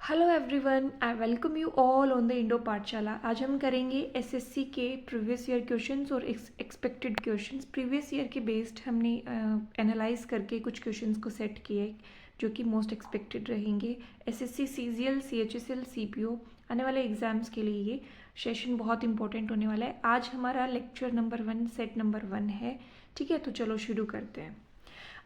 Hello everyone, I welcome you all on the Indo पाठशाला। आज हम करेंगे एसएससी के प्रीवियस ईयर क्वेश्चंस और एक्सपेक्टेड क्वेश्चंस। प्रीवियस ईयर के बेस्ड हमने एनालाइज करके कुछ क्वेश्चंस को सेट किए जो कि मोस्ट एक्सपेक्टेड रहेंगे। एसएससी सीजीएल, सीएचएसएल, सीपीओ आने वाले एग्जाम्स के लिए ये सेशन बहुत इंपॉर्टेंट होने वाला है। आज हमारा लेक्चर नंबर 1 सेट नंबर 1 है। ठीक है, तो चलो शुरू करते हैं।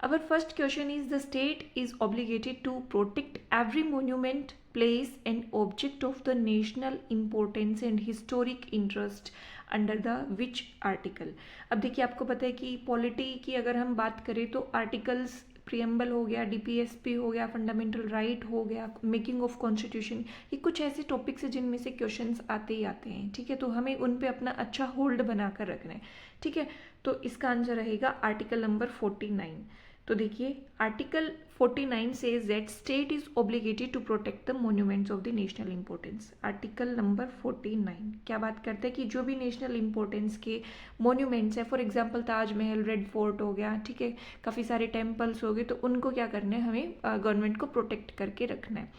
Our first question is the state is obligated to protect every monument, place and object of the national importance and historic interest under the which article. अब देखिए, आपको पता है कि पॉलिटी की अगर हम बात करें तो आर्टिकल्स प्रियम्बल हो गया, डीपीएसपी हो गया, फंडामेंटल राइट हो गया, मेकिंग ऑफ कॉन्स्टिट्यूशन, ये कुछ ऐसे टॉपिक्स हैं जिनमें से क्वेश्चंस आते ही आते हैं। ठीक है, तो हमें उन पे अपना अच्छा होल्ड बनाकर रखना है। ठीक है, तो इसका आंसर रहेगा आर्टिकल नंबर 49। तो देखिए, article 49 says that state is obligated to protect the monuments of the national importance. Article number 49 क्या बात करते हैं कि जो भी नेशनल इंपॉर्टेंस के मोन्यूमेंट्स है, for example Taj Mahal, red fort हो गया, ठीक है, काफ़ी सारे टेम्पल्स हो गए, तो उनको क्या करना है, हमें गवर्नमेंट को प्रोटेक्ट करके रखना है।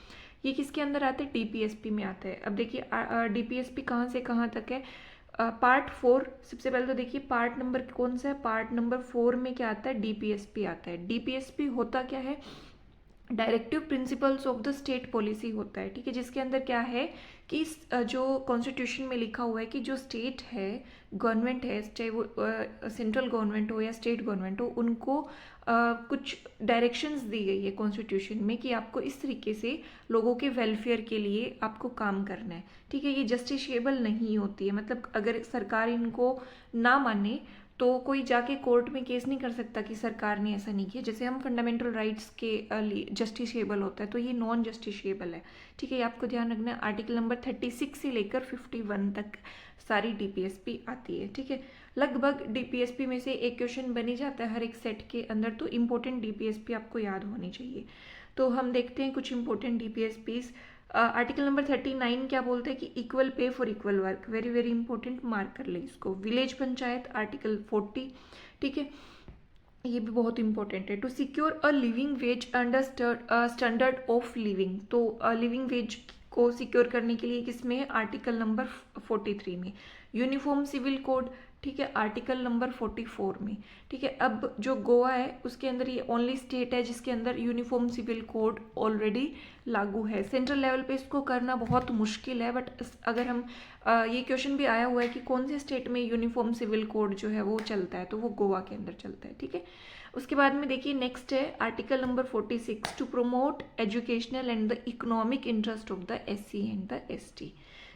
ये किसके अंदर आते हैं? डीपीएसपी में आता है। अब देखिए, डीपीएसपी कहाँ से कहाँ तक है? पार्ट 4। सबसे पहले तो देखिए पार्ट नंबर कौन सा है? पार्ट नंबर 4 में क्या आता है? डीपीएसपी आता है। डीपीएसपी होता क्या है? Directive principles of the state policy होता है। ठीक है, जिसके अंदर क्या है कि जो कॉन्स्टिट्यूशन में लिखा हुआ है कि जो स्टेट है, गवर्नमेंट है, चाहे वो सेंट्रल गवर्नमेंट हो या स्टेट गवर्नमेंट हो, उनको कुछ डायरेक्शंस दी गई है कॉन्स्टिट्यूशन में कि आपको इस तरीके से लोगों के वेलफेयर के लिए आपको काम करना है। ठीक है, ये जस्टिसेबल नहीं होती है। मतलब अगर सरकार इनको ना माने तो कोई जाके कोर्ट में केस नहीं कर सकता कि सरकार ने ऐसा नहीं किया। जैसे हम फंडामेंटल राइट्स के जस्टिसेबल होता है, तो ये नॉन जस्टिसेबल है। ठीक है, ये आपको ध्यान रखना है। आर्टिकल नंबर 36 से लेकर 51 तक सारी डीपीएसपी आती है। ठीक है, लगभग डीपीएसपी में से एक क्वेश्चन बन ही जाता है हर एक सेट के अंदर, तो इम्पोर्टेंट डीपीएसपी आपको याद होनी चाहिए। तो हम देखते हैं कुछ इंपॉर्टेंट डीपीएसपीज। आर्टिकल नंबर 39 क्या बोलते हैं कि equal pay for equal work. Very very important, mark कर ले इसको। Village panchayat article 40। ठीक है, ये भी बहुत इंपॉर्टेंट है। To secure a living wage under standard of living. तो लिविंग वेज को सिक्योर करने के लिए किसमें है? आर्टिकल नंबर 43 में। यूनिफॉर्म सिविल कोड, ठीक है, आर्टिकल नंबर 44 में। ठीक है, अब जो गोवा है उसके अंदर ये ओनली स्टेट है जिसके अंदर यूनिफॉर्म सिविल कोड ऑलरेडी लागू है। सेंट्रल लेवल पे इसको करना बहुत मुश्किल है, बट अगर हम ये क्वेश्चन भी आया हुआ है कि कौन से स्टेट में यूनिफॉर्म सिविल कोड जो है वो चलता है, तो वो गोवा के अंदर चलता है। ठीक है, उसके बाद में देखिए नेक्स्ट है article number 46, to promote educational and the economic interest of the SC and the ST.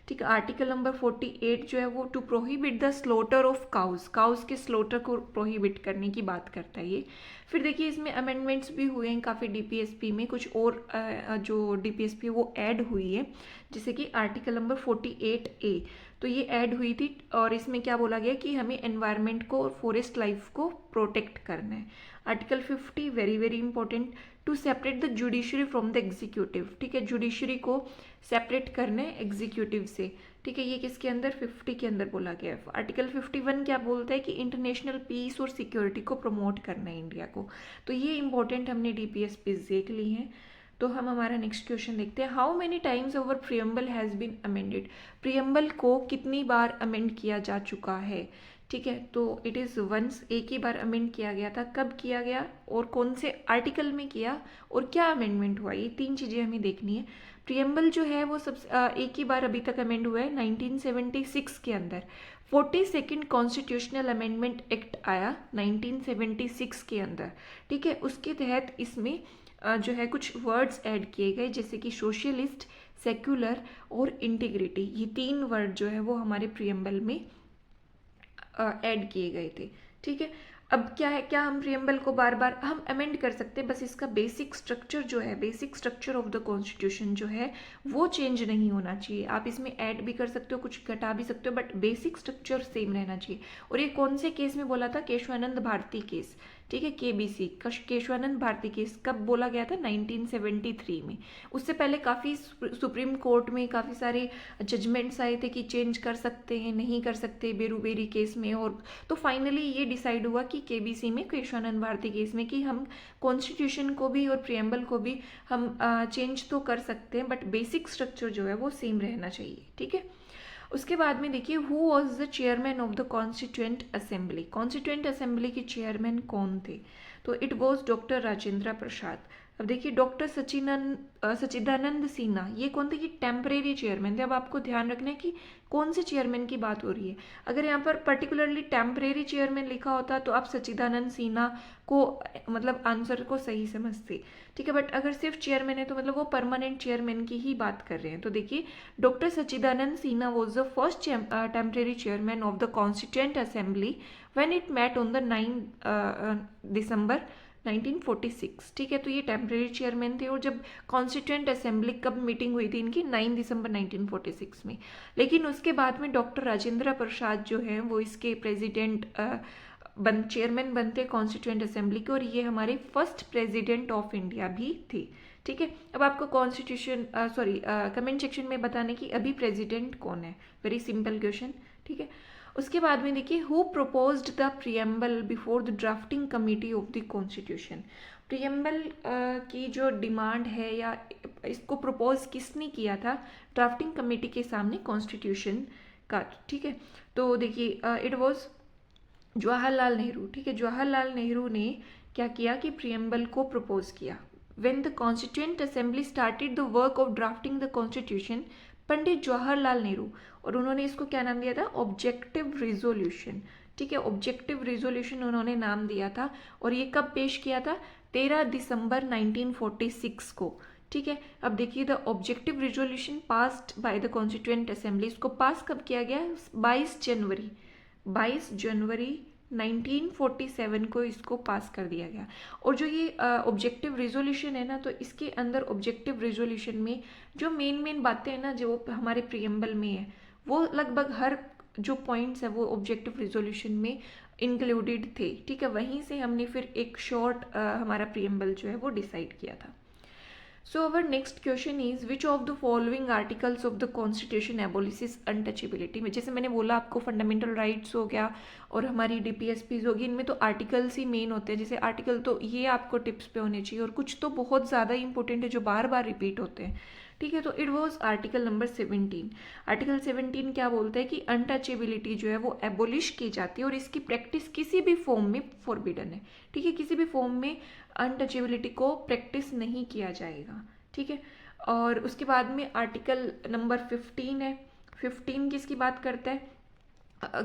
ठीक है, आर्टिकल नंबर 48 जो है वो to prohibit the slaughter of cows. Cows के स्लोटर को प्रोहिबिट करने की बात करता है ये। फिर देखिए इसमें अमेंडमेंट्स भी हुए हैं काफ़ी डीपीएसपी में, कुछ और जो डीपीएसपी है वो ऐड हुई है, जैसे कि आर्टिकल नंबर 48A। तो ये ऐड हुई थी और इसमें क्या बोला गया कि हमें एनवायरनमेंट को और फॉरेस्ट लाइफ को प्रोटेक्ट करना है। Article 50 very very important, to separate the judiciary from the executive. ठीक है, जुडिशरी को सेपरेट करना है एग्जीक्यूटिव से। ठीक है, ये किसके अंदर? 50 के अंदर बोला गया है। आर्टिकल 51 क्या बोलता है कि इंटरनेशनल पीस और सिक्योरिटी को प्रमोट करना है इंडिया को। तो ये इंपॉर्टेंट हमने डीपीएसपी देख ली हैं। तो हम हमारा नेक्स्ट क्वेश्चन देखते हैं। How many times our preamble has been amended. Preamble को कितनी बार अमेंड किया जा चुका है? ठीक है, तो इट इज़ वंस, एक ही बार अमेंड किया गया था। कब किया गया और कौन से आर्टिकल में किया और क्या अमेंडमेंट हुआ, ये 3 चीज़ें हमें देखनी है। प्रियम्बल जो है वो एक ही बार अभी तक अमेंड हुआ है 1976 के अंदर। 42nd कॉन्स्टिट्यूशनल अमेंडमेंट एक्ट आया 1976 के अंदर। ठीक है, उसके तहत इसमें जो है कुछ वर्ड्स ऐड किए गए, जैसे कि सोशलिस्ट, सेक्युलर और इंटीग्रिटी। ये 3 वर्ड जो है वो हमारे प्रियम्बल में ऐड किए गए थे। ठीक है, अब क्या है, क्या हम प्रियम्बल को बार बार हम अमेंड कर सकते हैं, बस इसका बेसिक स्ट्रक्चर जो है, basic structure of the constitution जो है वो चेंज नहीं होना चाहिए। आप इसमें ऐड भी कर सकते हो, कुछ घटा भी सकते हो, बट बेसिक स्ट्रक्चर सेम रहना चाहिए। और ये कौन से केस में बोला था? केशवानंद भारती केस। ठीक है। केबीसी केशवानंद भारती केस कब बोला गया था? 1973 में। उससे पहले काफ़ी सुप्रीम कोर्ट में काफ़ी सारे जजमेंट्स आए थे कि चेंज कर सकते हैं, नहीं कर सकते बेरूबेरी केस में, और तो फाइनली ये डिसाइड हुआ कि केबीसी में, केशवानंद भारती केस में, कि हम कॉन्स्टिट्यूशन को भी और प्रियम्बल को भी हम चेंज तो कर सकते हैं, बट बेसिक स्ट्रक्चर जो है वो सेम रहना चाहिए। ठीक है। उसके बाद में देखिए, who was the chairman of the constituent assembly. Constituent assembly के चेयरमैन कौन थे? तो it was doctor Rajendra Prasad. अब देखिए, डॉक्टर सच्चिदानंद सिन्हा, ये कौन थे? कि टेम्परेरी चेयरमैन थे। अब आपको ध्यान रखना है कि कौन से चेयरमैन की बात हो रही है। अगर यहाँ पर पर्टिकुलरली टेम्परेरी चेयरमैन लिखा होता तो आप सच्चिदानंद सिन्हा को मतलब आंसर को सही समझते। ठीक है। बट अगर सिर्फ चेयरमैन है तो मतलब वो परमानेंट चेयरमैन की ही बात कर रहे हैं। तो देखिए, doctor Sachchidananda Sinha was the first temporary chairman of the constituent assembly when it met on the 9 December 1946। ठीक है। तो ये टेम्परेरी चेयरमैन थे। और जब कॉन्स्टिट्यूएंट असेंबली कब मीटिंग हुई थी इनकी? 9 दिसंबर 1946 में। लेकिन उसके बाद में डॉक्टर राजेंद्र प्रसाद जो हैं वो इसके प्रेसिडेंट चेयरमैन बनते कॉन्स्टिट्यूएंट असेंबली के, और ये हमारे फर्स्ट प्रेसिडेंट ऑफ इंडिया भी थे। ठीक है। अब आपको कॉन्स्टिट्यूशन कमेंट सेक्शन में बताने की अभी प्रेसिडेंट कौन है। Very simple question. ठीक है। उसके बाद में देखिए, who proposed the preamble before the drafting committee of the constitution. Preamble की जो डिमांड है या इसको प्रपोज किसने किया था ड्राफ्टिंग कमेटी के सामने कॉन्स्टिट्यूशन का? ठीक है। तो देखिए, इट वॉज जवाहरलाल नेहरू। ठीक है। जवाहरलाल नेहरू ने क्या किया कि प्रियम्बल को प्रपोज किया। When the constituent assembly started the work of drafting the constitution, Pandit Jawaharlal Nehru, और उन्होंने इसको क्या नाम दिया था? Objective resolution. ठीक है। ऑब्जेक्टिव रिजोल्यूशन उन्होंने नाम दिया था। और ये कब पेश किया था? 13 दिसंबर 1946 को। ठीक है। अब देखिए, the objective resolution passed by the constituent assembly, इसको पास कब किया गया? 22 जनवरी 1947 को इसको पास कर दिया गया। और जो ये ऑब्जेक्टिव रिजोल्यूशन है ना, तो इसके अंदर ऑब्जेक्टिव रिजोल्यूशन में जो मेन बातें हैं ना, जो हमारे प्रियम्बल में है, वो लगभग हर जो पॉइंट्स है वो ऑब्जेक्टिव रिजोल्यूशन में इंक्लूडेड थे। ठीक है। वहीं से हमने फिर एक शॉर्ट हमारा प्रियम्बल जो है वो डिसाइड किया था। So our next question is, which of the following articles of the constitution abolishes untouchability? में जैसे मैंने बोला आपको फंडामेंटल राइट्स हो गया और हमारी डीपीएसपीज होगी, इनमें तो आर्टिकल्स ही मेन होते हैं। जैसे आर्टिकल तो ये आपको टिप्स पे होने चाहिए, और कुछ तो बहुत ज़्यादा इंपॉर्टेंट है जो बार बार रिपीट होते हैं। ठीक है। तो it was article number 17। Article 17 क्या बोलता है कि अनटचेबिलिटी जो है वो एबोलिश की जाती है और इसकी प्रैक्टिस किसी भी फॉर्म में फॉरबिडन है। ठीक है। किसी भी फॉर्म में अनटचेबिलिटी को प्रैक्टिस नहीं किया जाएगा। ठीक है। और उसके बाद में आर्टिकल नंबर 15 है। 15 किसकी बात करता है?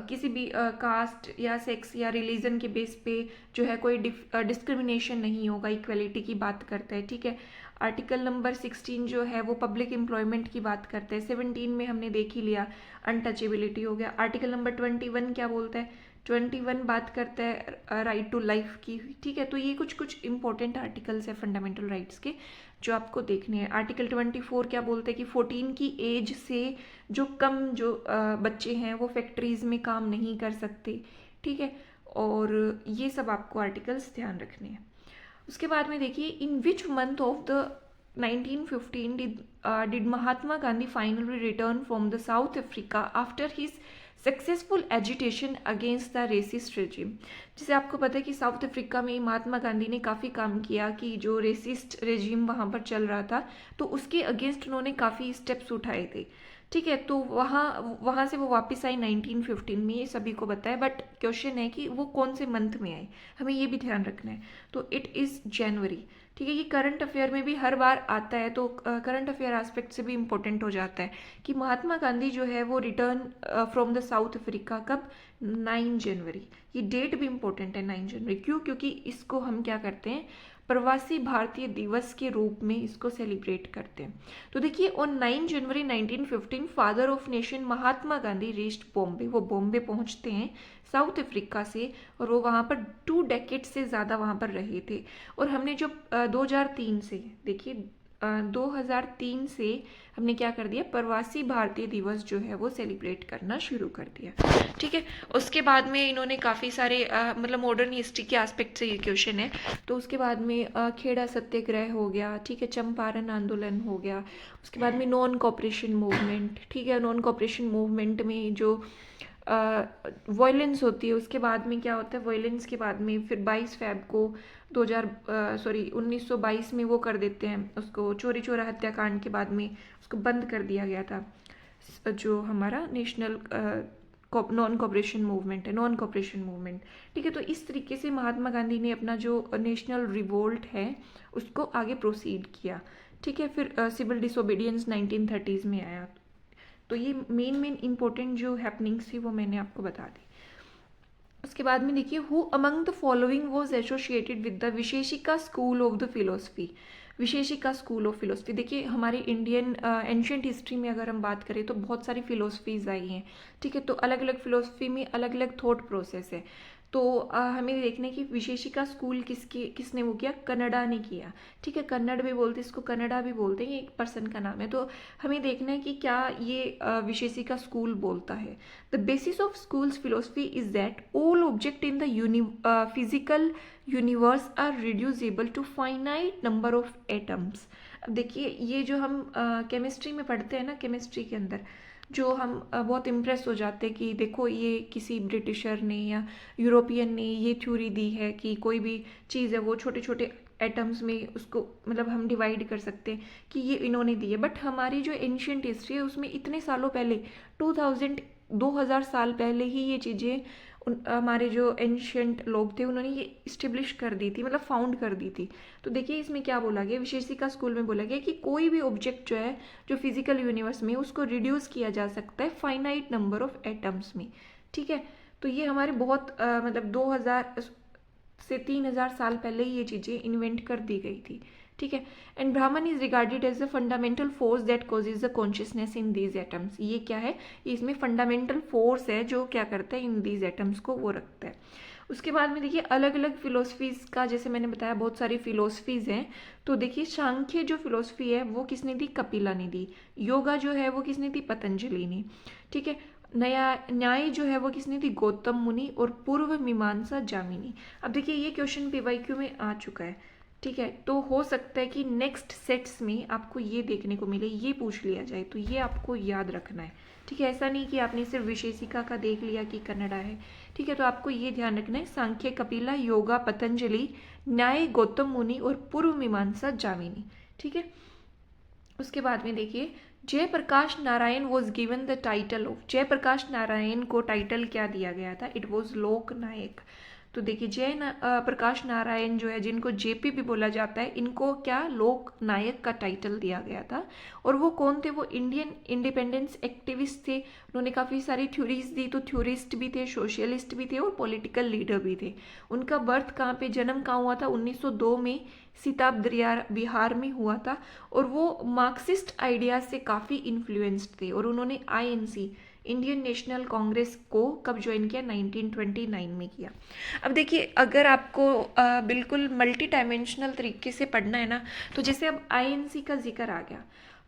किसी भी कास्ट या सेक्स या रिलीजन के बेस पे जो है कोई डिस्क्रिमिनेशन नहीं होगा, इक्वलिटी की बात करता है। ठीक है। आर्टिकल नंबर 16 जो है वो पब्लिक एम्प्लॉयमेंट की बात करता है। 17 में हमने देख ही लिया, अनटचेबिलिटी हो गया। आर्टिकल नंबर 21 क्या बोलता है? 21 बात करता है राइट टू लाइफ की। ठीक है। तो ये कुछ इंपॉर्टेंट आर्टिकल्स है फंडामेंटल राइट्स के जो आपको देखने हैं। आर्टिकल 24 क्या बोलते हैं कि 14 की एज से जो कम जो बच्चे हैं वो फैक्ट्रीज में काम नहीं कर सकते। ठीक है। और ये सब आपको आर्टिकल्स ध्यान रखने हैं। उसके बाद में देखिए, in which month of the 1915 did Mahatma Gandhi finally return from the South Africa after his successful agitation against the racist regime. जैसे आपको पता है कि साउथ अफ्रीका में महात्मा गांधी ने काफ़ी काम किया कि जो रेसिस्ट रेजिम वहाँ पर चल रहा था, तो उसके अगेंस्ट उन्होंने काफ़ी स्टेप्स उठाए थे। ठीक है। तो वहाँ से वो वापस आई 1915 में, ये सभी को बताया। बट क्वेश्चन है कि वो कौन से मंथ में आए, हमें ये भी ध्यान रखना है। तो इट इज़ जनवरी। ठीक है। ये करंट अफेयर में भी हर बार आता है, तो करंट अफेयर एस्पेक्ट से भी इम्पोर्टेंट हो जाता है कि महात्मा गांधी जो है वो return from the South Africa कब? 9 जनवरी। ये डेट भी इम्पोर्टेंट है 9 जनवरी। क्यों? क्योंकि इसको हम क्या करते हैं, प्रवासी भारतीय दिवस के रूप में इसको सेलिब्रेट करते हैं। तो देखिए, on 9 January 1915 father of nation Mahatma Gandhi reached Bombay. वो बॉम्बे पहुंचते हैं साउथ अफ्रीका से, और वो वहाँ पर 2 डेकेड से ज़्यादा वहाँ पर रहे थे। और हमने जो 2003 से देखिए 2003 से हमने क्या कर दिया, प्रवासी भारतीय दिवस जो है वो सेलिब्रेट करना शुरू कर दिया। ठीक है, उसके बाद में इन्होंने काफ़ी सारे मतलब मॉडर्न हिस्ट्री के एस्पेक्ट से ये क्वेश्चन है। तो उसके बाद में खेड़ा सत्याग्रह हो गया, ठीक है, चंपारण आंदोलन हो गया, उसके बाद में नॉन कॉपरेशन मूवमेंट, ठीक है, नॉन कॉपरेशन मूवमेंट में जो वायलेंस होती है, उसके बाद में क्या होता है, वायलेंस के बाद में फिर 22 फैब को 1922 में वो कर देते हैं उसको, चोरी चोरा हत्याकांड के बाद में उसको बंद कर दिया गया था, जो हमारा नेशनल नॉन कॉपरेशन मूवमेंट है, नॉन कॉपरेशन मूवमेंट। ठीक है, तो इस तरीके से महात्मा गांधी ने अपना जो नेशनल रिवोल्ट है उसको आगे प्रोसीड किया। ठीक है, फिर सिविल डिसोबीडियंस 1930s में आया। तो ये मेन इंपॉर्टेंट जो हैपनिंग्स थी वो मैंने आपको बता दी। उसके बाद में देखिए, who among the following was associated with the Vaisheshika school of the philosophy. Vaisheshika school of philosophy, देखिए हमारी इंडियन एंशियंट हिस्ट्री में अगर हम बात करें तो बहुत सारी फिलोसफीज आई हैं। ठीक है, तो अलग अलग फिलोसफी में अलग अलग थॉट प्रोसेस है। तो हमें देखने की विशेषिका स्कूल किसने वो किया, कन्नडा ने किया। ठीक है, कन्नड़ भी बोलते, इसको कन्नडा भी बोलते हैं, ये एक पर्सन का नाम है। तो हमें देखना है कि क्या ये विशेषिका स्कूल बोलता है। The basis of school's philosophy is that all object in the physical universe are reducible to finite number of atoms. अब देखिए, ये जो हम केमिस्ट्री में पढ़ते हैं ना, केमिस्ट्री के अंदर जो हम बहुत इम्प्रेस हो जाते हैं कि देखो ये किसी ब्रिटिशर ने या यूरोपियन ने ये थ्योरी दी है कि कोई भी चीज़ है वो छोटे छोटे एटम्स में उसको मतलब हम डिवाइड कर सकते हैं, कि ये इन्होंने दी है। बट हमारी जो एंशियंट हिस्ट्री है उसमें इतने सालों पहले 2000 साल पहले ही ये चीज़ें हमारे जो एंशियंट लोग थे उन्होंने ये इस्टेब्लिश कर दी थी, मतलब फाउंड कर दी थी। तो देखिए इसमें क्या बोला गया, विशेषिका स्कूल में बोला गया कि कोई भी ऑब्जेक्ट जो है जो फिजिकल यूनिवर्स में उसको रिड्यूस किया जा सकता है फाइनाइट नंबर ऑफ एटम्स में। ठीक है, तो ये हमारे बहुत मतलब 2000 से 3000 साल पहले ही ये चीज़ें इन्वेंट कर दी गई थी। ठीक है, and Brahman is regarded as the fundamental force that causes the consciousness in these atoms. ये क्या है, इसमें फंडामेंटल फोर्स है जो क्या करता है, इन दीज एटम्स को वो रखता है। उसके बाद में देखिए अलग अलग फिलोसफीज का, जैसे मैंने बताया बहुत सारी फिलोसफीज हैं। तो देखिए सांख्य जो फिलोसफी है वो किसने दी, कपिला ने दी। योगा जो है वो किसने दी, पतंजलि ने। ठीक है, नया न्याय जो है वो किसने दी, गौतम मुनि। और पूर्व मीमांसा जामिनी। अब देखिए ये क्वेश्चन पीवाईक्यू में आ चुका है। ठीक है, तो हो सकता है कि नेक्स्ट सेट्स में आपको ये देखने को मिले, ये पूछ लिया जाए, तो ये आपको याद रखना है। ठीक है, ऐसा नहीं कि आपने सिर्फ विशेषिका का देख लिया कि कन्नडा है। ठीक है, तो आपको ये ध्यान रखना है, सांख्य कपिला, योगा पतंजलि, न्याय गौतम मुनि और पूर्व मीमांसा जामिनी। ठीक है, उसके बाद में देखिए Jayaprakash Narayan was given the title of, Jayaprakash Narayan को टाइटल क्या दिया गया था, इट वॉज लोक नायक। तो देखिए प्रकाश नारायण जो है, जिनको जेपी भी बोला जाता है, इनको क्या लोक नायक का टाइटल दिया गया था। और वो कौन थे, वो इंडियन इंडिपेंडेंस एक्टिविस्ट थे। उन्होंने काफ़ी सारी थ्योरीज दी, तो थ्योरिस्ट भी थे, सोशलिस्ट भी थे और पॉलिटिकल लीडर भी थे। उनका बर्थ कहाँ पे, जन्म कहाँ हुआ था, 1902 में सीताब बिहार में हुआ था। और वो मार्क्सिस्ट आइडियाज से काफ़ी इन्फ्लुएंस्ड थे। और उन्होंने आईएनसी इंडियन नेशनल कांग्रेस को कब ज्वाइन किया, 1929 में किया। अब देखिए अगर आपको बिल्कुल मल्टी डायमेंशनल तरीके से पढ़ना है ना, तो जैसे अब आईएनसी का जिक्र आ गया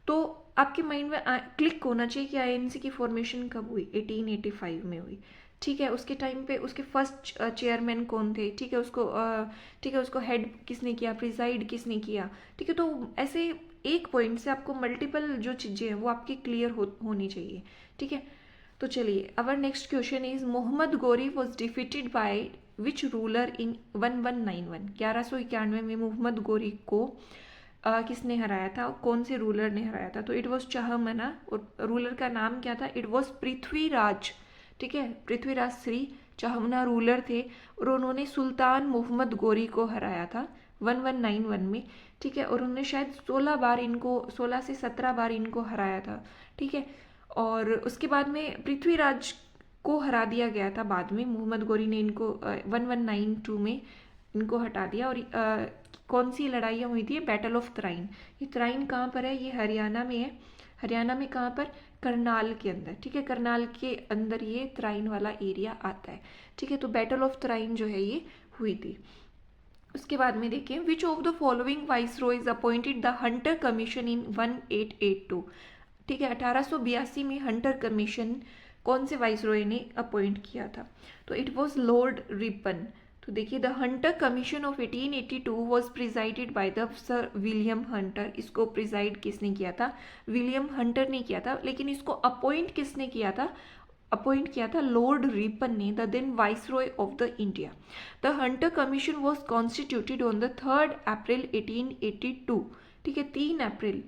तो आपके माइंड में क्लिक होना चाहिए कि आईएनसी की फॉर्मेशन कब हुई, 1885 में हुई। ठीक है, उसके टाइम पे उसके फर्स्ट चेयरमैन कौन थे, ठीक है, उसको हेड किसने किया, प्रिजाइड किसने किया। ठीक है, तो ऐसे एक पॉइंट से आपको मल्टीपल जो चीज़ें हैं वो आपकी क्लियर होनी चाहिए। ठीक है, तो चलिए our next question is Mohammad Ghori was defeated by which ruler in 1191। 1191 में मोहम्मद गोरी को किसने हराया था, कौन से रूलर ने हराया था। तो इट वॉज चहमना, और रूलर का नाम क्या था, इट वॉज पृथ्वीराज। ठीक है, पृथ्वीराज श्री चहमना रूलर थे। और उन्होंने सुल्तान मोहम्मद गोरी को हराया था 1191 में। ठीक है, और उन्होंने शायद 16 से 17 बार इनको हराया था। ठीक है, और उसके बाद में पृथ्वीराज को हरा दिया गया था बाद में, मोहम्मद गोरी ने इनको 1192 में इनको हटा दिया। और कौन सी लड़ाइयाँ हुई थी, बैटल ऑफ त्राइन। ये त्राइन कहाँ पर है, ये हरियाणा में है। हरियाणा में कहाँ पर, करनाल के अंदर। ठीक है, करनाल के अंदर ये त्राइन वाला एरिया आता है। ठीक है, तो बैटल ऑफ त्राइन जो है ये हुई थी। उसके बाद में देखें, which of the following viceroys appointed the Hunter commission इन 1882। ठीक है, 1882 में हंटर कमीशन कौन से वाइसरॉय ने अपॉइंट किया था? तो इट वॉज लॉर्ड रिपन। तो देखिए, the Hunter commission of 1882 was presided by the sir William Hunter. इसको प्रिजाइड किसने किया था? विलियम हंटर ने किया था। लेकिन इसको अपॉइंट किसने किया था? अपॉइंट किया था लॉर्ड रिपन ने, the then viceroy of the India. The Hunter commission was constituted on the 3 April 1882। ठीक है, 3 अप्रैल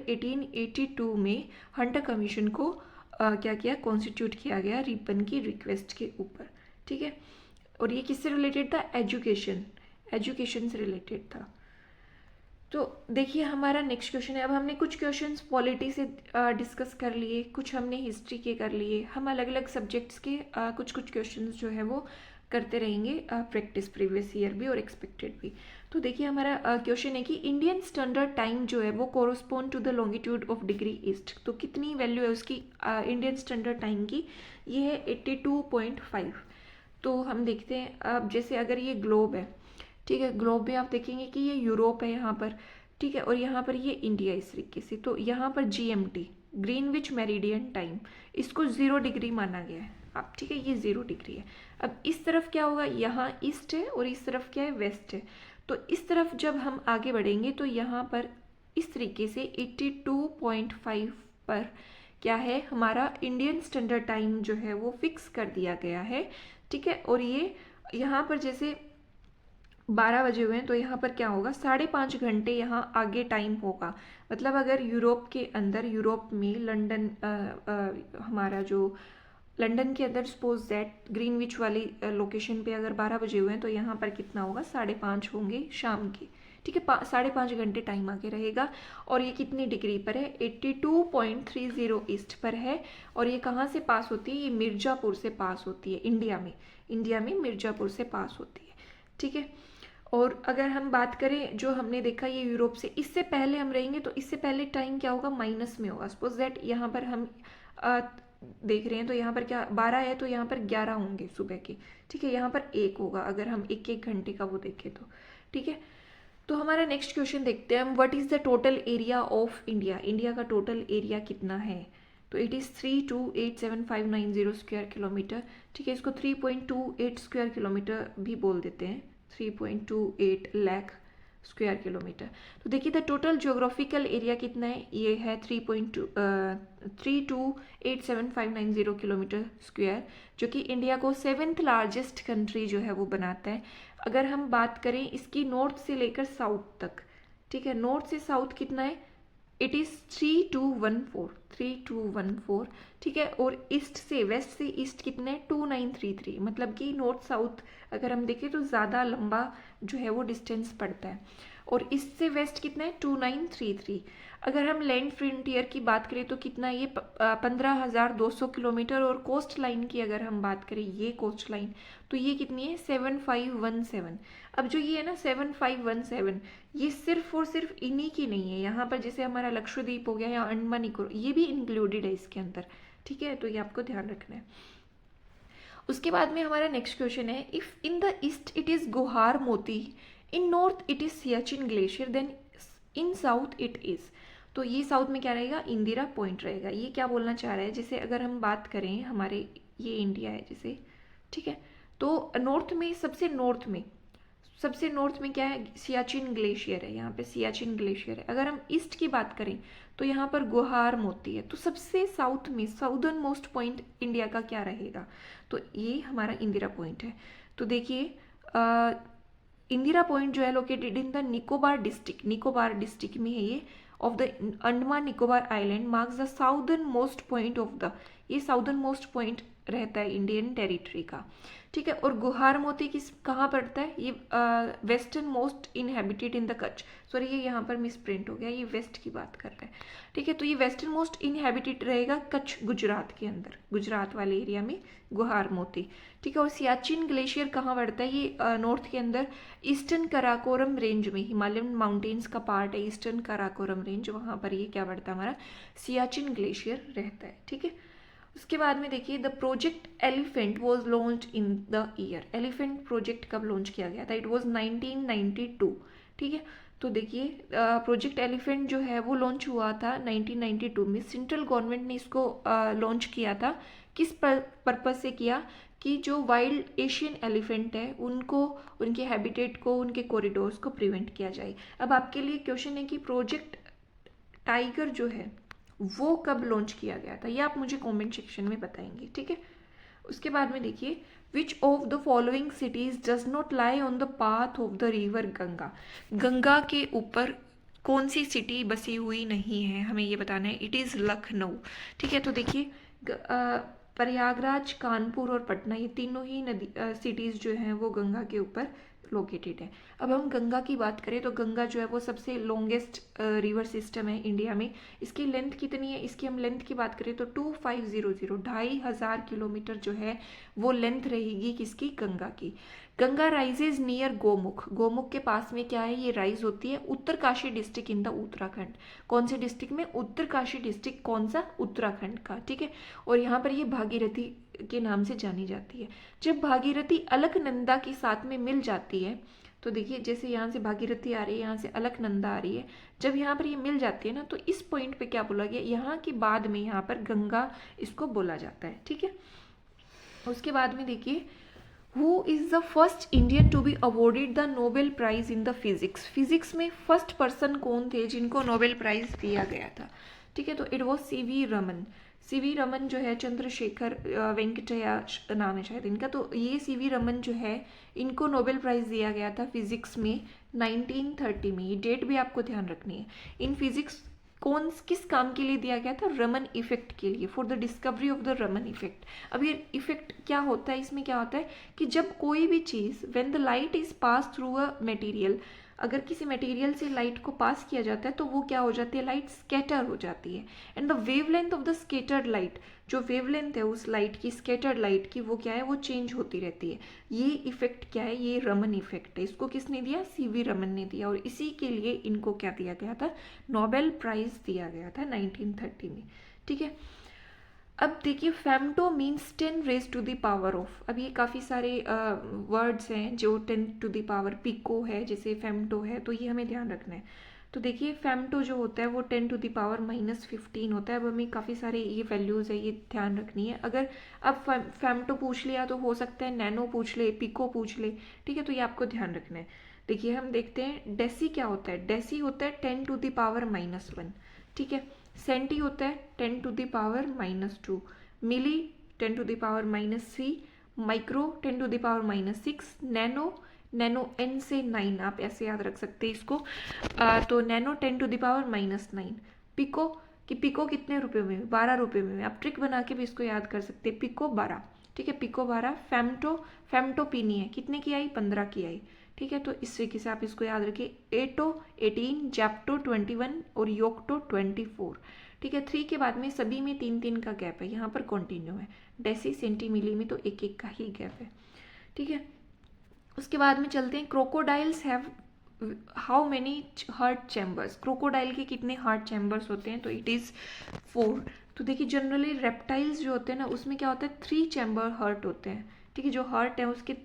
1882 में हंटर कमीशन को क्या किया? कॉन्स्टिट्यूट किया गया रिपन की रिक्वेस्ट के ऊपर। ठीक है, और ये किससे रिलेटेड था? एजुकेशन से रिलेटेड था। तो देखिए, हमारा नेक्स्ट क्वेश्चन है। अब हमने कुछ क्वेश्चंस पॉलिटी से डिस्कस कर लिए, कुछ हमने हिस्ट्री के कर लिए। हम अलग अलग सब्जेक्ट्स के कुछ क्वेश्चंस जो है वो करते रहेंगे प्रैक्टिस, प्रीवियस ईयर भी और एक्सपेक्टेड भी। तो देखिए, हमारा क्वेश्चन है कि इंडियन स्टैंडर्ड टाइम जो है वो correspond to the longitude of degree east. तो कितनी वैल्यू है उसकी इंडियन स्टैंडर्ड टाइम की? ये है 82.5। तो हम देखते हैं, अब जैसे अगर ये ग्लोब है, ठीक है, ग्लोब में आप देखेंगे कि ये यूरोप है यहाँ पर, ठीक है, और यहाँ पर ये इंडिया इस तरीके से। तो यहाँ पर GMT, ग्रीनविच मेरिडियन टाइम, इसको 0 डिग्री माना गया है। अब ठीक है, ये 0 डिग्री है। अब इस तरफ क्या होगा? यहाँ ईस्ट है और इस तरफ क्या है? वेस्ट है। तो इस तरफ जब हम आगे बढ़ेंगे तो यहाँ पर इस तरीके से 82.5 पर क्या है? हमारा इंडियन स्टैंडर्ड टाइम जो है वो फिक्स कर दिया गया है। ठीक है, और ये यहाँ पर जैसे 12 बजे हुए हैं तो यहाँ पर क्या होगा? 5.5 घंटे यहाँ आगे टाइम होगा। मतलब अगर यूरोप के अंदर, यूरोप में लंदन, हमारा जो लंदन के अंदर सपोज दैट ग्रीनविच वाली लोकेशन पे अगर 12 बजे हुए हैं तो यहाँ पर कितना होगा? 5:30 होंगे शाम के। ठीक है, 5.5 घंटे टाइम आगे रहेगा। और ये कितनी डिग्री पर है? 82.30 ईस्ट पर है। और ये कहाँ से पास होती है? ये मिर्ज़ापुर से पास होती है, इंडिया में मिर्ज़ापुर से पास होती है। ठीक है, और अगर हम बात करें, जो हमने देखा ये यूरोप से, इससे पहले हम रहेंगे तो इससे पहले टाइम क्या होगा? माइनस में होगा। सपोज दैट यहाँ पर हम देख रहे हैं तो यहाँ पर क्या 12 है तो यहाँ पर 11 होंगे सुबह के। ठीक है, यहाँ पर 1 होगा अगर हम एक घंटे का वो देखें तो। ठीक है, तो हमारा नेक्स्ट क्वेश्चन देखते हैं हम। What is the total area of India? India का टोटल एरिया कितना है? तो इट इज़ 3287590 स्क्वायर किलोमीटर। ठीक है, इसको 3.28 स्क्वायर किलोमीटर भी बोल देते हैं, 3.28 लाख स्क्वायर किलोमीटर। तो देखिए, द टोटल ज्योग्राफिकल एरिया कितना है? ये है 3287590 किलोमीटर स्क्वायर, जो कि इंडिया को 7th लार्जेस्ट कंट्री जो है वो बनाता है। अगर हम बात करें इसकी नॉर्थ से लेकर साउथ तक, ठीक है, नॉर्थ से साउथ कितना है? It is 3214। ठीक है, और ईस्ट से, वेस्ट से ईस्ट कितने? 2933। मतलब कि नॉर्थ साउथ अगर हम देखें तो ज़्यादा लंबा जो है वो डिस्टेंस पड़ता है। और ईस्ट से वेस्ट कितना है? 2933। अगर हम लैंड फ्रंटियर की बात करें तो कितना? ये 15,200 किलोमीटर। और कोस्ट लाइन की अगर हम बात करें, ये कोस्ट लाइन, तो ये कितनी है? 7517। अब जो ये है ना 7517, ये सिर्फ और सिर्फ इन्हीं की नहीं है। यहाँ पर जैसे हमारा लक्षद्वीप हो गया या अंडमान निकोबार, ये भी इंक्लूडेड है इसके अंदर। ठीक है, तो ये आपको ध्यान रखना है। उसके बाद में हमारा नेक्स्ट क्वेश्चन है, if in the east it is Guhar Moti, in north it is Siachen glacier, then in south it is. तो ये साउथ में क्या रहेगा? इंदिरा पॉइंट रहेगा। ये क्या बोलना चाह रहा है? जैसे अगर हम बात करें, हमारे ये इंडिया है जैसे, ठीक है, तो नॉर्थ में, सबसे नॉर्थ में क्या है? सियाचिन ग्लेशियर है। यहाँ पे सियाचिन ग्लेशियर है। अगर हम ईस्ट की बात करें तो यहाँ पर गुहार मोती है। तो सबसे साउथ में, साउदर्न मोस्ट पॉइंट इंडिया का क्या रहेगा? तो ये हमारा इंदिरा पॉइंट है। तो देखिए, इंदिरा पॉइंट जो है located in the Nicobar district में है ये, of the Andaman Nicobar island, marks the southern most point of the, ये साउदर्न मोस्ट पॉइंट रहता है इंडियन टेरिटरी का। ठीक है, और गुहार मोती किस कहाँ पड़ता है? ये western most inhabited in the Kutch. Sorry, ये यहाँ पर मिस प्रिंट हो गया, ये वेस्ट की बात कर रहे हैं। ठीक है, तो ये वेस्टर्न मोस्ट इनहेबिटेड रहेगा कच्छ, गुजरात के अंदर, गुजरात वाले एरिया में गुहार मोती। ठीक है, और सियाचिन ग्लेशियर कहाँ पड़ता है? ये नॉर्थ के अंदर ईस्टर्न कराकोरम रेंज में, हिमालयन माउंटेन्स का पार्ट है ईस्टर्न कराकोरम रेंज, वहाँ पर ये क्या पड़ता है? हमारा सियाचिन ग्लेशियर रहता है। ठीक है, उसके बाद में देखिए the project elephant was launch in the year, elephant project कब लॉन्च किया गया था, इट वॉज 1992। ठीक है, तो देखिए प्रोजेक्ट एलिफेंट जो है वो लॉन्च हुआ था 1992 में। सेंट्रल गवर्नमेंट ने इसको लॉन्च किया था, किस पर्पज से किया कि जो वाइल्ड एशियन एलिफेंट है उनको, उनके हैबिटेट को, उनके कॉरिडोर्स को प्रिवेंट किया जाए। अब आपके लिए क्वेश्चन है कि प्रोजेक्ट टाइगर जो है वो कब लॉन्च किया गया था, ये आप मुझे कमेंट सेक्शन में बताएंगे। ठीक है, उसके बाद में देखिए which of the following cities does not lie on the path of the river Ganga, Ganga के ऊपर कौन सी सिटी बसी हुई नहीं है, हमें ये बताना है। It is Lucknow. ठीक है, तो देखिए प्रयागराज, कानपुर और पटना, ये तीनों ही नदी सिटीज़ जो हैं वो गंगा के ऊपर लोकेटेड है। अब हम गंगा की बात करें तो गंगा जो है वो सबसे लॉन्गेस्ट रिवर सिस्टम है इंडिया में। इसकी लेंथ कितनी है, इसकी हम लेंथ की बात करें तो 2500, 2500 किलोमीटर जो है वो लेंथ रहेगी किसकी, गंगा की। गंगा राइजेज नियर गोमुख, गोमुख के पास में क्या है, ये राइज होती है Uttarkashi district in the Uttarakhand. कौन से डिस्ट्रिक्ट में, उत्तरकाशी डिस्ट्रिक्ट, कौन सा, उत्तराखंड का। ठीक है, और यहाँ पर ये भागीरथी के नाम से जानी जाती है। जब भागीरथी अलकनंदा के साथ में मिल जाती है, तो देखिए जैसे यहाँ से भागीरथी आ रही है, यहाँ से अलकनंदा आ रही है, जब यहाँ पर ये मिल जाती है ना, तो इस पॉइंट पे क्या बोला गया, यहाँ के बाद में यहाँ पर गंगा इसको बोला जाता है। ठीक है, उसके बाद में देखिए who is the first Indian to be awarded the Nobel prize in the physics, physics में फर्स्ट पर्सन कौन थे जिनको नोबेल प्राइज दिया गया था। ठीक है, तो it was CV Raman. CV Raman जो है, चंद्रशेखर वेंकटैया नाम है शायद इनका, तो ये सीवी रमन जो है इनको नोबेल प्राइज़ दिया गया था फिजिक्स में 1930 में। ये डेट भी आपको ध्यान रखनी है। इन फिजिक्स कौन किस काम के लिए दिया गया था, रमन इफेक्ट के लिए, for the discovery of the Raman effect. अब ये इफेक्ट क्या होता है, इसमें क्या होता है कि जब कोई भी चीज़, when the light is pass through a material, अगर किसी मटेरियल से लाइट को पास किया जाता है तो वो क्या हो जाती है, लाइट स्कैटर हो जाती है। And the wavelength of the scattered light, जो वेवलेंथ है उस लाइट की, स्कैटर्ड लाइट की, वो क्या है, वो चेंज होती रहती है। ये इफेक्ट क्या है, ये रमन इफेक्ट है। इसको किसने दिया, सीवी रमन ने दिया, और इसी के लिए इनको क्या दिया गया था, नोबेल प्राइज दिया गया था 1930 में। ठीक है, अब देखिए femto means 10 raise to the power of. अब ये काफ़ी सारे वर्ड्स हैं जो 10 टू द पावर, पिको है जैसे फेम्टो है, तो ये हमें ध्यान रखना है। तो देखिए फेम्टो जो होता है वो 10 टू द पावर -15 होता है। अब हमें काफ़ी सारे ये वैल्यूज़ है, ये ध्यान रखनी है। अगर अब फेम्टो पूछ लिया तो हो सकता है नैनो पूछ ले, पिको पूछ ले। ठीक है, तो ये आपको ध्यान रखना है। देखिए हम देखते हैं डेसी क्या होता है, डेसी होता है 10 टू द पावर -1। ठीक है, सेंटी होता है 10 to the power -2, milli 10 to the power -3, micro 10 to the power -6, nano, nano n से 9, आप ऐसे याद रख सकते हैं इसको। तो nano 10 to the power -9, pico, कि पिको कितने रुपए में, 12 रुपए में। आप ट्रिक बना के भी इसको याद कर सकते हैं, पिको 12। ठीक है, पिको 12। फेम्टो, फेम्टो पीनी है, कितने की आई, 15 की आई। ठीक है, तो इस तरीके से आप इसको याद रखिए। एटो 18, जैप्टो 21 और योक्टो 24। ठीक है, 3 के बाद में सभी में 3-3 का गैप है, यहाँ पर कंटिन्यू है। डेसी, सेंटी, मिली में तो 1-1 का ही गैप है। ठीक है, उसके बाद में चलते हैं, crocodiles have how many heart chambers, crocodile के कितने हार्ट चैम्बर्स होते हैं, तो इट इज़ 4। तो देखिए जनरली रेप्टाइल्स जो होते हैं ना उसमें क्या होता है, 3 चैम्बर हार्ट होते हैं। ठीक है, जो हार्ट है उसके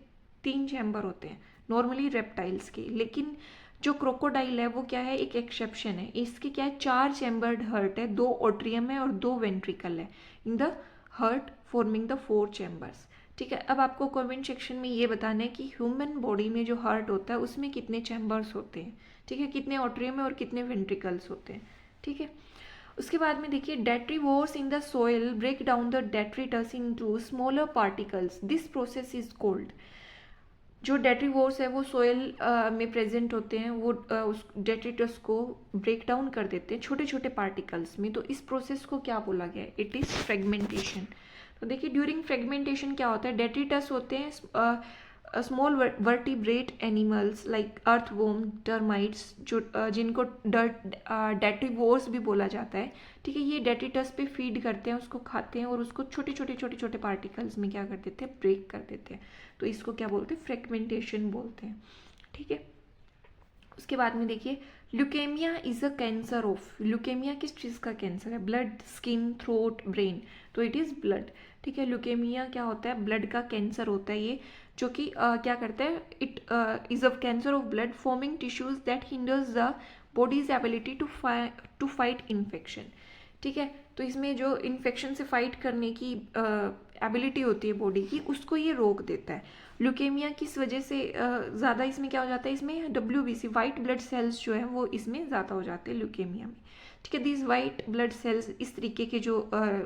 3 चैम्बर होते हैं नॉर्मली रेप्टाइल्स के, लेकिन जो क्रोकोडाइल है वो क्या है, एक एक्सेप्शन है। इसके क्या है, 4 चैम्बर्ड हार्ट है, 2 ओट्रियम है और 2 वेंट्रिकल है in the heart forming the 4 chambers. ठीक है, अब आपको कमेंट सेक्शन में ये बताना है कि ह्यूमन बॉडी में जो हार्ट होता है उसमें कितने चैम्बर्स होते हैं। ठीक है, कितने ओट्रियम है और कितने वेंट्रिकल्स होते हैं। ठीक है, उसके बाद में देखिए detritivores in the soil break down the detritus into smaller particles, this process is called. जो डेट्रीवोर्स है वो सोयल में प्रेजेंट होते हैं, वो उस डेट्रिटस को ब्रेक डाउन कर देते हैं छोटे छोटे पार्टिकल्स में, तो इस प्रोसेस को क्या बोला गया है, इट इज़ फ्रेगमेंटेशन। तो देखिए ड्यूरिंग फ्रेगमेंटेशन क्या होता है, डेट्रिटस होते हैं small vertebrate animals like earthworm, termites, जो जिनको डेट्रीवोर्स भी बोला जाता है। ठीक है, ये डेट्रिटस पे फीड करते हैं, उसको खाते हैं और उसको छोटे छोटे पार्टिकल्स में क्या कर देते हैं, ब्रेक कर देते हैं। तो इसको क्या बोलते हैं, फ्रेगमेंटेशन बोलते हैं। ठीक है, उसके बाद में देखिए leukaemia is a cancer of, leukaemia किस चीज़ का कैंसर है? ब्लड, स्किन, थ्रोट, ब्रेन, तो इट इज़ ब्लड। ठीक है, ल्यूकेमिया क्या होता है? ब्लड का कैंसर होता है ये, जो कि क्या करता है? It is a cancer of blood forming tissues that hinders the body's ability to fight infection. ठीक है, तो इसमें जो इन्फेक्शन से फाइट करने की एबिलिटी होती है बॉडी की, उसको ये रोक देता है। ल्यूकेमिया किस वजह से ज़्यादा इसमें क्या हो जाता है? इसमें WBC वाइट ब्लड सेल्स जो है वो इसमें ज़्यादा हो जाते हैं ल्यूकेमिया में। ठीक है, दीज वाइट ब्लड सेल्स, इस तरीके के जो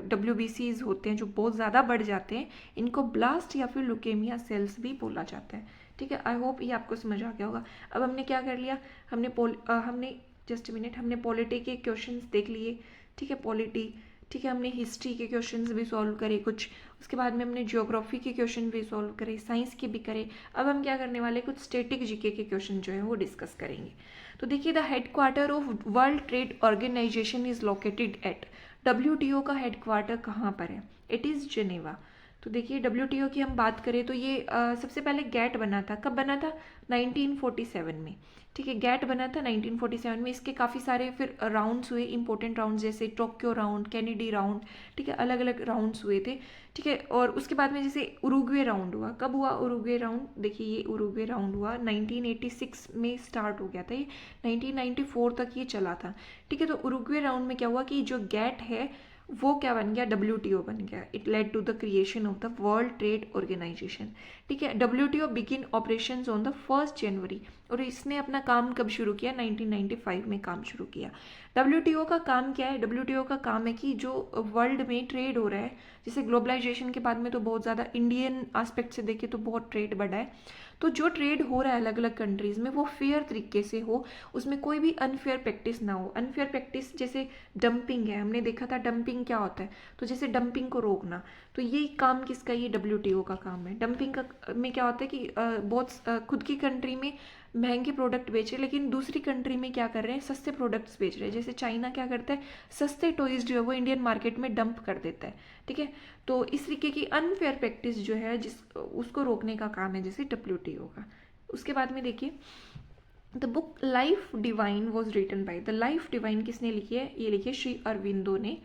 WBCs होते हैं जो बहुत ज़्यादा बढ़ जाते हैं, इनको ब्लास्ट या फिर ल्यूकेमिया सेल्स भी बोला जाता है। ठीक है, आई होप ये आपको समझ आ गया होगा। अब हमने क्या कर लिया, हमने जस्ट मिनट, हमने पॉलिटी के क्वेश्चंस देख लिए। ठीक है, पॉलिटी, ठीक है, हमने हिस्ट्री के क्वेश्चंस भी सॉल्व करे कुछ, उसके बाद में हमने ज्योग्राफी के क्वेश्चन भी सॉल्व करे, साइंस के भी करे। अब हम क्या करने वाले, कुछ स्टैटिक जीके के क्वेश्चन जो है वो डिस्कस करेंगे। तो देखिए, the headquarter of World Trade Organization is located at, WTO का हेडक्वार्टर कहाँ पर है? It is Geneva. तो देखिए WTO की हम बात करें तो ये सबसे पहले गैट बना था, कब बना था? 1947 में। ठीक है, गैट बना था 1947 में। इसके काफ़ी सारे फिर राउंड्स हुए, इंपॉर्टेंट राउंड्स, जैसे टोक्यो राउंड, कैनेडी राउंड। ठीक है, अलग अलग राउंड्स हुए थे। ठीक है, और उसके बाद में जैसे उरुग्वे राउंड हुआ, कब हुआ उरुग्वे राउंड? देखिए ये उरुग्वे राउंड हुआ 1986 में स्टार्ट हो गया था, ये 1994 तक ये चला था। ठीक है, तो उरुग्वे राउंड में क्या हुआ कि जो गैट है वो क्या बन गया? WTO बन गया। It led to the creation of the World Trade Organization. ठीक है, WTO begin operations on the 1 January, और इसने अपना काम कब शुरू किया? 1995 में काम शुरू किया। WTO का काम क्या है? WTO का काम है कि जो वर्ल्ड में ट्रेड हो रहा है, जैसे ग्लोबलाइजेशन के बाद में तो बहुत ज़्यादा, इंडियन एस्पेक्ट से देखें तो बहुत ट्रेड बढ़ा है, तो जो ट्रेड हो रहा है अलग अलग कंट्रीज़ में वो फेयर तरीके से हो, उसमें कोई भी अनफेयर प्रैक्टिस ना हो। अनफेयर प्रैक्टिस जैसे डंपिंग है, हमने देखा था डंपिंग क्या होता है, तो जैसे डंपिंग को रोकना, तो ये काम किसका? ये WTO का काम है। डंपिंग का में क्या होता है कि बहुत खुद की कंट्री में महंगे प्रोडक्ट बेच रहे, लेकिन दूसरी कंट्री में क्या कर रहे हैं? सस्ते प्रोडक्ट्स बेच रहे हैं। जैसे चाइना क्या करता है? सस्ते टॉयज जो है वो इंडियन मार्केट में डंप कर देता है। ठीक है, तो इस तरीके की अनफेयर प्रैक्टिस जो है उसको रोकने का काम है जैसे WTO का। उसके बाद में देखिए, the book Life Divine was written by, the Life Divine किसने लिखी है? ये लिखी है श्री अरविंदो ने।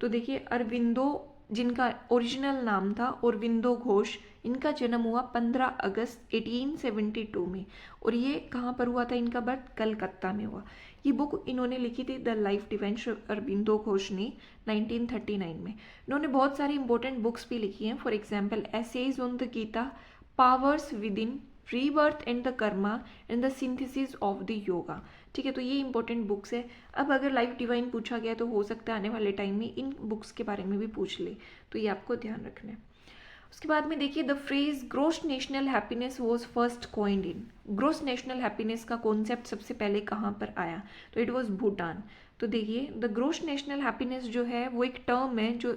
तो देखिए अरविंदो, जिनका ओरिजिनल नाम था अरविंदो घोष, इनका जन्म हुआ 15 अगस्त 1872 में, और ये कहाँ पर हुआ था? इनका बर्थ कलकत्ता में हुआ। ये बुक इन्होंने लिखी थी the Life divine, Aurobindo Ghosh ने 1939 में। इन्होंने बहुत सारी इंपॉर्टेंट बुक्स भी लिखी हैं, for example essays on the Gita, powers within, rebirth and the karma and the synthesis of the yoga. ठीक है, तो ये इंपॉर्टेंट बुक्स है। अब अगर लाइफ डिवाइन पूछा गया तो हो सकता है आने वाले टाइम में इन बुक्स के बारे में भी पूछ ले, तो ये आपको ध्यान रखना है। उसके बाद में देखिए, the phrase gross national happiness was first coined in, gross national happiness का कॉन्सेप्ट सबसे पहले कहाँ पर आया? तो इट वॉज भूटान। तो देखिए द ग्रोस नेशनल हैप्पीनेस जो है वो एक टर्म है जो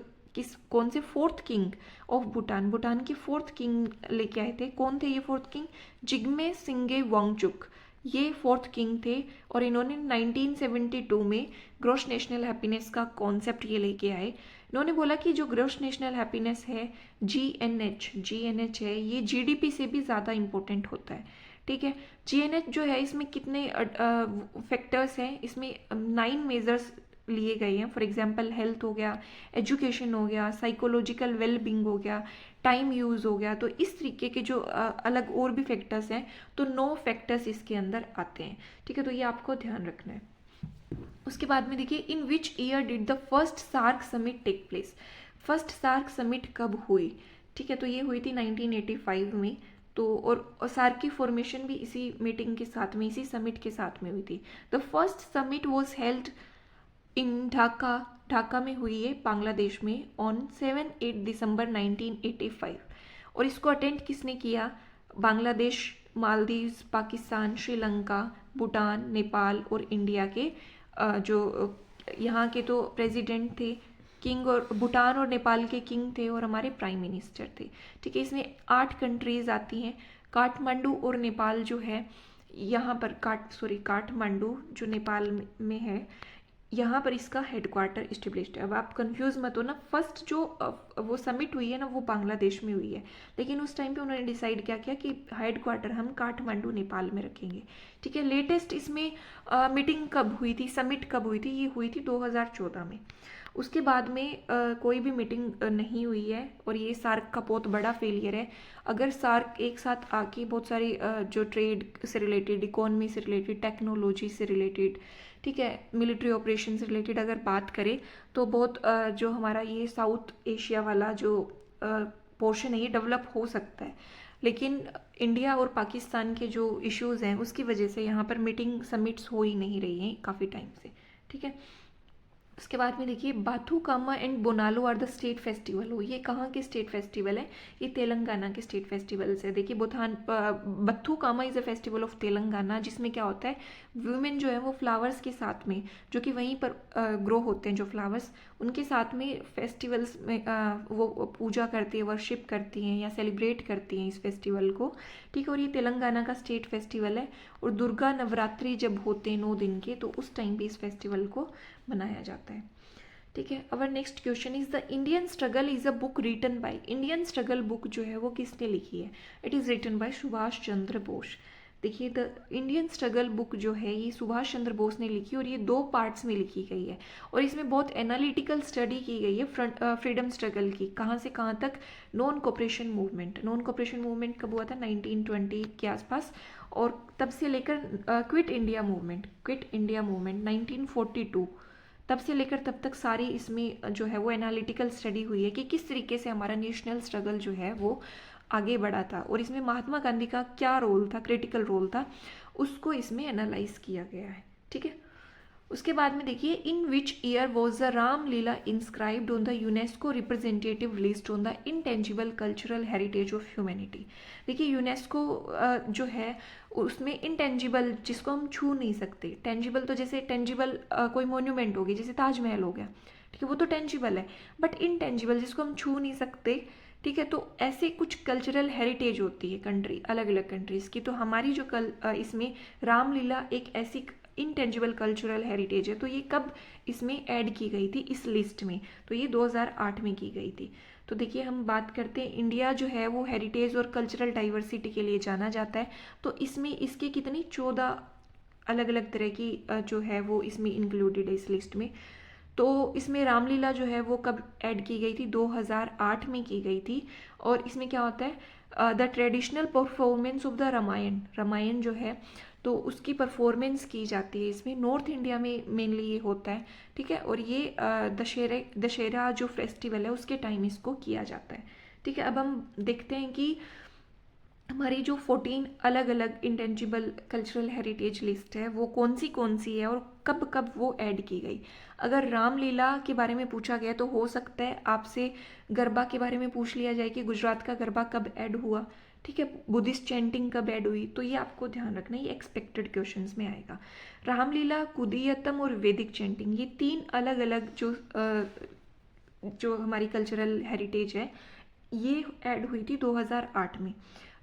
कौन से 4th king of Bhutan, Bhutan के 4th किंग लेके आए थे। कौन थे ये 4th किंग? जिग्मे सिंगे वांगचुक, ये 4th किंग थे, और इन्होंने 1972 में ग्रोस नेशनल हैप्पीनेस का कॉन्सेप्ट ये लेके आए। इन्होंने बोला कि जो ग्रोस नेशनल हैप्पीनेस है GNH है, ये GDP से भी ज़्यादा इम्पोर्टेंट होता है। ठीक है, GNH जो है इसमें कितने फैक्टर्स हैं? इसमें 9 मेजर्स लिए गए हैं। फॉर एग्जांपल हेल्थ हो गया, एजुकेशन हो गया, साइकोलॉजिकल वेलबींग हो गया, टाइम यूज़ हो गया, तो इस तरीके के जो अलग और भी फैक्टर्स हैं, तो 9 फैक्टर्स इसके अंदर आते हैं। ठीक है, तो ये आपको ध्यान रखना है। उसके बाद में देखिए, in which year did the first SAARC summit take place, first SAARC summit कब हुई? ठीक है, तो ये हुई थी 1985 में। तो और सार्क की फॉर्मेशन भी इसी मीटिंग के साथ में, इसी समिट के साथ में हुई थी। The first summit was held in Dhaka में हुई है बांग्लादेश में ऑन 7-8 दिसंबर 1985, और इसको अटेंड किसने किया? बांग्लादेश, मालदीव्स, पाकिस्तान, श्रीलंका, भूटान, नेपाल और इंडिया के जो यहाँ के तो प्रेसिडेंट थे, किंग, और भूटान और नेपाल के किंग थे, और हमारे प्राइम मिनिस्टर थे। ठीक है, इसमें 8 कंट्रीज आती हैं। काठमांडू और नेपाल जो है यहाँ पर काठमांडू जो नेपाल में है, यहाँ पर इसका हेडक्वार्टर इस्टेब्लिश्ड है। अब आप कंफ्यूज मत हो ना, फर्स्ट जो वो समिट हुई है ना वो बांग्लादेश में हुई है, लेकिन उस टाइम पे उन्होंने डिसाइड क्या किया कि हेडक्वार्टर हम काठमांडू नेपाल में रखेंगे। ठीक है, लेटेस्ट इसमें मीटिंग कब हुई थी, समिट कब हुई थी, ये हुई थी 2014 में। उसके बाद में कोई भी मीटिंग नहीं हुई है, और ये सार्क का बहुत बड़ा फेलियर है। अगर सार्क एक साथ आके बहुत सारी जो ट्रेड से रिलेटेड, इकोनॉमी से रिलेटेड, टेक्नोलॉजी से रिलेटेड, ठीक है, मिलिट्री ऑपरेशन से रिलेटेड अगर बात करें तो बहुत जो हमारा ये साउथ एशिया वाला जो पोर्शन है ये डेवलप हो सकता है। लेकिन इंडिया और पाकिस्तान के जो इश्यूज़ हैं उसकी वजह से यहाँ पर मीटिंग समिट्स हो ही नहीं रही हैं काफ़ी टाइम से। ठीक है, उसके बाद में देखिए Bathukamma and Bonalu are the state festival. हो, ये कहाँ के स्टेट फेस्टिवल है, ये तेलंगाना के स्टेट फेस्टिवल्स है। देखिए Bathukamma is a festival of Telangana, जिसमें क्या होता है, वुमेन जो है वो फ्लावर्स के साथ में, जो कि वहीं पर ग्रो होते हैं जो फ्लावर्स, उनके साथ में फेस्टिवल्स में वो पूजा करती है, वर्शिप करती हैं या सेलिब्रेट करती हैं इस फेस्टिवल को। ठीक है, और ये तेलंगाना का स्टेट फेस्टिवल है। और दुर्गा नवरात्रि जब होते हैं 9 दिन के, तो उस टाइम पे इस फेस्टिवल को मनाया जाता है। ठीक है, our next question is the Indian struggle is a book written by, Indian struggle book जो है वो किसने लिखी है, it is written by Subhash Chandra Bose. देखिए द इंडियन स्ट्रगल बुक जो है ये सुभाष चंद्र बोस ने लिखी, और ये 2 पार्ट्स में लिखी गई है, और इसमें बहुत एनालिटिकल स्टडी की गई है फ्रीडम स्ट्रगल की, कहाँ से कहाँ तक। Non cooperation movement, non cooperation movement कब हुआ था, 1920 के आसपास, और तब से लेकर क्विट इंडिया मूवमेंट, 1942, तब से लेकर तब तक सारी इसमें जो है वो एनालिटिकल स्टडी हुई है कि किस तरीके से हमारा नेशनल स्ट्रगल जो है वो आगे बढ़ा था, और इसमें महात्मा गांधी का क्या रोल था, क्रिटिकल रोल था, उसको इसमें एनालाइज किया गया है। ठीक है, उसके बाद में देखिए in which year was the Ramlila inscribed on the UNESCO representative list on the intangible cultural heritage of humanity. देखिए यूनेस्को जो है उसमें इंटेंजिबल, जिसको हम छू नहीं सकते, टेंजिबल तो जैसे टेंजिबल कोई मोन्यूमेंट होगी, जैसे ताजमहल हो गया, ठीक है, वो तो टेंजिबल है, बट इनटेंजिबल जिसको हम छू नहीं सकते, ठीक है, तो ऐसे कुछ कल्चरल हेरिटेज होती है कंट्री, अलग अलग कंट्रीज़ की। तो हमारी जो इसमें रामलीला एक ऐसी इनटेंजिबल कल्चरल हेरिटेज है, तो ये कब इसमें ऐड की गई थी इस लिस्ट में, तो ये 2008 में की गई थी। तो देखिए हम बात करते हैं, इंडिया जो है वो हेरिटेज और कल्चरल डाइवर्सिटी के लिए जाना जाता है, तो इसमें इसके कितनी 14 अलग अलग तरह की जो है वो इसमें इंक्लूडेड है इस लिस्ट में। तो इसमें रामलीला जो है वो कब ऐड की गई थी, 2008 में की गई थी। और इसमें क्या होता है, the traditional performance of the Ramayan, Ramayan जो है तो उसकी परफॉर्मेंस की जाती है इसमें, नॉर्थ इंडिया में मेनली ये होता है। ठीक है, और ये दशहरा जो फेस्टिवल है उसके टाइम इसको किया जाता है। ठीक है, अब हम देखते हैं कि हमारी जो 14 अलग अलग इंटेंजिबल कल्चरल हेरिटेज लिस्ट है वो कौन सी है और कब कब वो ऐड की गई। अगर रामलीला के बारे में पूछा गया तो हो सकता है आपसे गरबा के बारे में पूछ लिया जाए कि गुजरात का गरबा कब ऐड हुआ। ठीक है, बुद्धिस्ट चैंटिंग कब ऐड हुई, तो ये आपको ध्यान रखना, ये एक्सपेक्टेड क्वेश्चंस में आएगा। रामलीला, कुदियत्तम और वैदिक चैंटिंग, ये 3 अलग अलग जो हमारी कल्चरल हेरिटेज है ये ऐड हुई थी 2008 में।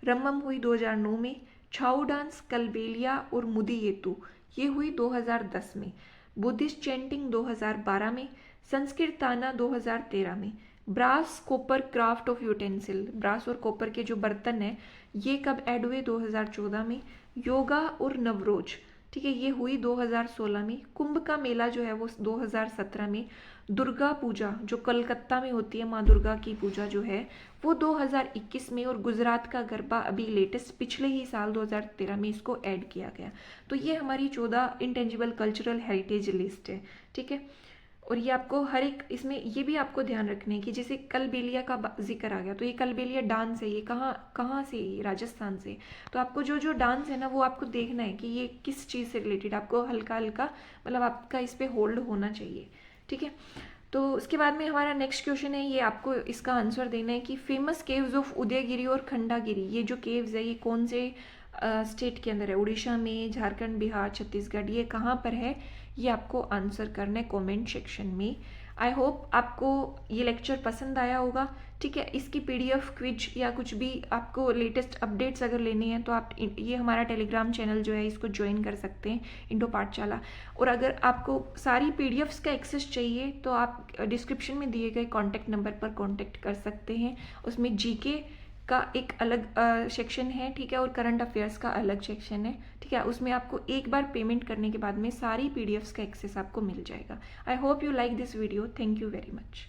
रम्मम हुई 2009 में, छाऊ डांस, कलबेलिया और मुदियेतु ये हुई 2010 में, बुद्धिस्ट चैंटिंग 2012 में, संस्कृत ताना 2013 में, brass copper craft of utensil, brass और कॉपर के जो बर्तन हैं ये कब ऐड हुए, 2014 में, योगा और नवरोज, ठीक है, ये हुई 2016 में, कुंभ का मेला जो है वो 2017 में, दुर्गा पूजा जो कलकत्ता में होती है, माँ दुर्गा की पूजा जो है वो 2021 में, और गुजरात का गरबा अभी लेटेस्ट पिछले ही साल 2013 में इसको ऐड किया गया। तो ये हमारी 14 इंटेंजिबल कल्चरल हेरिटेज लिस्ट है। ठीक है, और ये आपको हर एक इसमें ये भी आपको ध्यान रखना है कि जैसे कलबेलिया का जिक्र आ गया, तो ये कलबेलिया डांस है, ये कहाँ से, ये राजस्थान से। तो आपको जो डांस है ना वो आपको देखना है कि ये किस चीज़ से रिलेटेड, आपको हल्का हल्का मतलब आपका इस पर होल्ड होना चाहिए। ठीक है, तो उसके बाद में हमारा नेक्स्ट क्वेश्चन है, ये आपको इसका आंसर देना है कि फेमस केव्स ऑफ उदयगिरी और खंडागिरी, ये जो केव्स है ये कौन से स्टेट के अंदर है, उड़ीसा में, झारखंड, बिहार, छत्तीसगढ़, ये कहाँ पर है, ये आपको आंसर करना है कमेंट सेक्शन में। आई होप आपको ये लेक्चर पसंद आया होगा। ठीक है, इसकी पीडीएफ क्विज या कुछ भी आपको लेटेस्ट अपडेट्स अगर लेनी है तो आप ये हमारा टेलीग्राम चैनल जो है इसको ज्वाइन कर सकते हैं, इंडो पाठशाला। और अगर आपको सारी पीडीएफ्स का एक्सेस चाहिए तो आप डिस्क्रिप्शन में दिए गए कॉन्टैक्ट नंबर पर कॉन्टैक्ट कर सकते हैं। उसमें जीके का एक अलग सेक्शन है, ठीक है, और करंट अफेयर्स का अलग सेक्शन है। ठीक है, उसमें आपको एक बार पेमेंट करने के बाद में सारी पीडीएफ्स का एक्सेस आपको मिल जाएगा। I hope you like this video. Thank you very much.